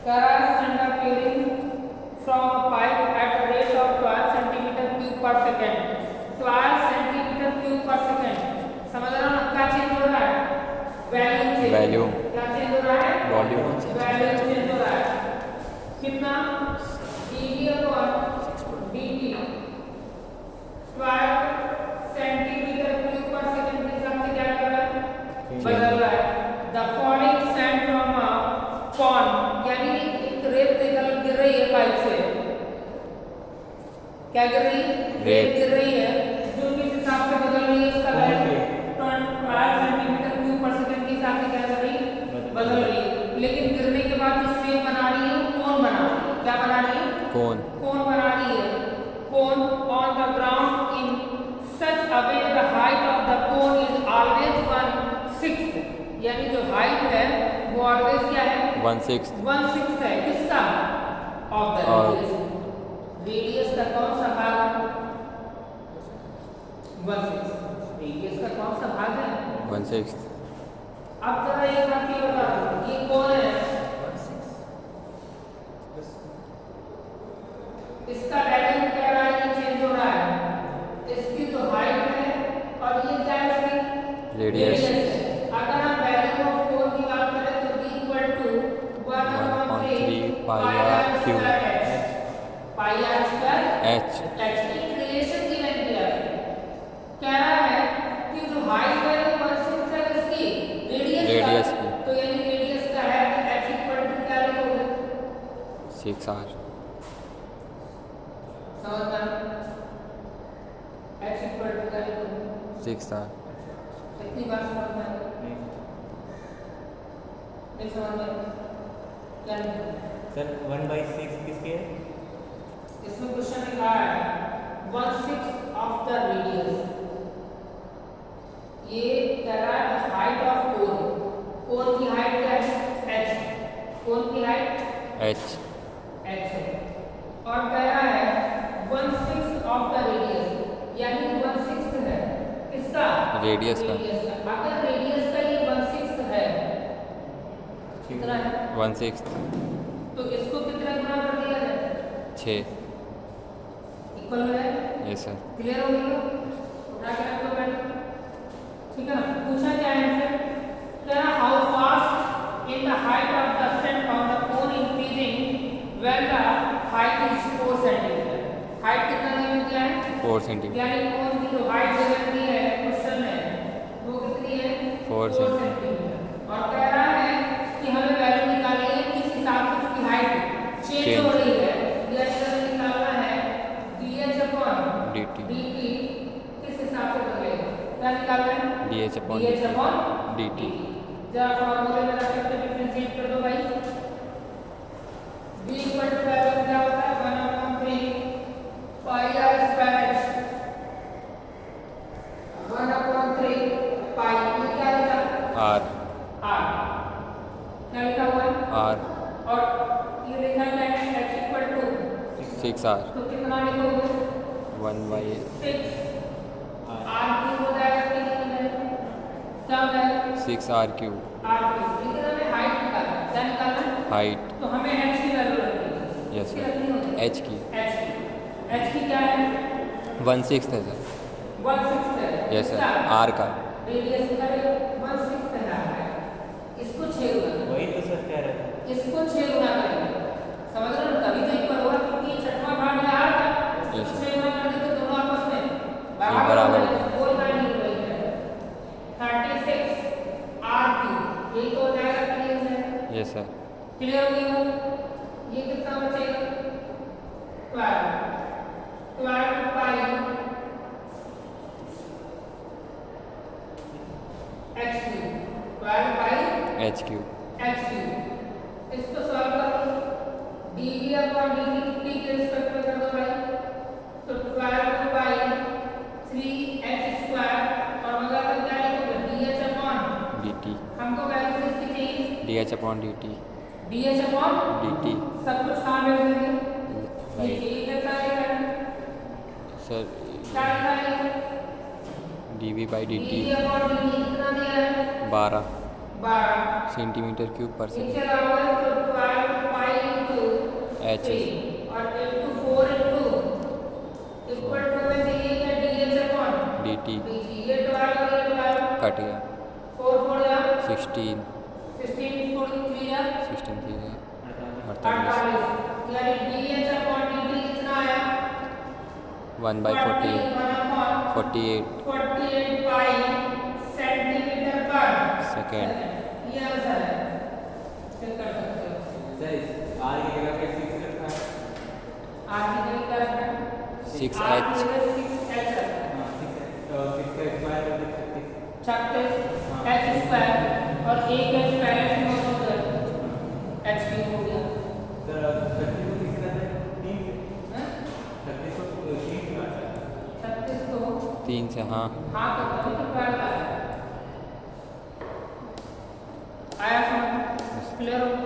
Current send a fluid from a pipe at a rate of 12 centimeter cube per second. 12 centimeter cube per second. समझ रहा ना? क्या change हो रहा है? वैल्यूम क्या चेंज हो रहा है? वॉल्यूम चेंज हो रहा है। कितना? dV upon dt 12 centimetre cube पर सेकंड के हिसाब से क्या कर रहा है? बदल रहा है। The falling sand from a pond, यानी एक रेत गिर रही है पाइप से। क्या गिर रही है? रेत गिर रही है, जो किस हिसाब से बदल रही है? इसका वैल्यू 12 सेंटीमीटर क्यूब पर सेकंड के हिसाब से क्या कर रही है? बदल रही है। लेकिन गिरने के बाद जो शेप बना रही है वो कौन बना रही है? क्या बना रही है? कौन बना रही है? कौन on the ground in such a way the height of the cone is always 1/6, यानी जो हाइट है वो ऑलवेज क्या है? 1/6 है। किसका? Of the radius. रेडियस का कौन सा भाग? 1/6। रेडियस का कौन सा भाग है? 1/6। अब जरा एक बात ये बता, ये कौन है? इसका वैल्यू क्या रहा है? ये चेंज हो रहा है। इसकी जो हाइट है और ये क्या है? इसकी रेडियस है। अगर हम वैल्यू ऑफ कोन की बात करें तो v equal to 1/3 pi r cube h। एक रिलेशन गिवन किया है, कह रहा है कि जो हाइट है वो 1/6 है इसकी रेडियस की, तो यानी रेडियस का है h इक्वल टू क्या लिखोगे? 6r। समझ में? h इक्वल टू क्या लिखोगे? 6r। कितनी बार समझ में? नहीं समझ में? क्या लिखोगे? सर 1/6 किसके है? इसमें क्वेश्चन लिखा है 1/6 ऑफ द रेडियस। ये कह रहा है हाइट ऑफ कोन की हाइट क्या है? h। कोन की हाइट h है और कह रहा है 1/6 ऑफ द रेडियस, यानी 1/6 है किसका? रेडियस का। अगर रेडियस का ये 1/6 है, कितना है? 1/6। तो इसको कितना गुना कर दिया जाए? 6। इक्वल हो जाएगा। Yes sir. क्लियर हो गया? उठा के रख दो मैंने, ठीक है ना? पूछा क्या है हमसे? कह रहा how fast in the height of the cent of the cone increasing when the height is 4 centimetre. Height कितना गिवन किया है? 4 सेंटीमीटर। यानी कोन की जो हाइट गिवन की है क्वेश्चन में वो कितनी है? 4 सेंटीमीटर। और कह रहा है कि हमें वैल्यू निकालनी है किस हिसाब से उसकी हाइट चेंज हो रही है। या इधर निकालना है dt। किस हिसाब से बदलेगा? क्या निकालना है? dt। जरा फार्मूले में रख के डिफरेंशिएट कर दो भाई। v इक्वल टू क्या होता है? 1/3 पाई r स्क्वायर h। 1/3 पाई ये क्या लिखा? r। क्या लिखा हुआ है? r। और ये लिखा क्या है? h equal to 6r। तो कितना लिखोगे? 1/6 r क्यूब हो जाएगा कि नहीं हो जाएगा? क्या हो जाएगा? 6r cube. r cube. लेकिन हमें हाइट निकालना है। क्या निकालना है? हाइट। तो हमें h की वैल्यू रखनी है। यस किसकी सर। रखनी होती है? h की। h की क्या है? 1/6 है सर। 1/6 है। Yes sir. इसका r का। रेडियस का 1/6 है। इसको 6 गुना, वही तो सर कह रहे थे। इसको 6 गुना करेंगे। समझ रहे हो? तभी तो इक्वल होगा, क्योंकि ये छठवां भाग है r का। यस इसको सर। 6 गुना कर दे तो दोनों आपस में बराबर हो जाएगा। कोई बात नहीं होगा। 36 r क्यूब यही तो हो जाएगा कि नहीं हो जाएगा? Yes sir. क्लियर हो गया? ये कितना बचेगा? 12 पाई h क्यूब। 12 पाई h क्यूब। h cube. इसको सॉल्व करो। dv अपॉन dt t के रिस्पेक्ट में कर दो भाई। तो 12 पाई 3h स्क्वायर और मगर तो क्या लिखोगे? dh upon dt। हमको वैल्यू किसकी चाहिए? dh upon dt। dh upon dt। सब कुछ कहाँ मिल जाएंगे? ये राइट ठीक है क्या है? सर। क्या लिखा है? dv/dt dv अपॉन dt कितना दिया है? 12 12 सेंटीमीटर क्यूब पर नीचे सेकंड। लगाओगे तो 12 पाई H और into 4 into equal to में चाहिए क्या dH upon dt dt ये 12 और ये 12 कट गया 4 4 या 16 16 4 3 या 16 थी 48 48 यानी dH upon dt कितना आया 1 by 48 पाई सेंटीमीटर पर सेकेंड ये आंसर है चेक कर सकते हो सर आर की जगह पे 6 रखा है आर की जगह क्या रखना है 6h आर की जगह 6h रखना है हाँ 6 तो 6 का स्क्वायर हो गया 36 h स्क्वायर और एक h पहले से मौजूद है h क्यूब हो गया सर 36 को किस तरह से 3 से हैं 36 को 3 से काटा 36 को 3 से हाँ हाँ तो कभी तो प्यार का है आया समझ क्लियर हो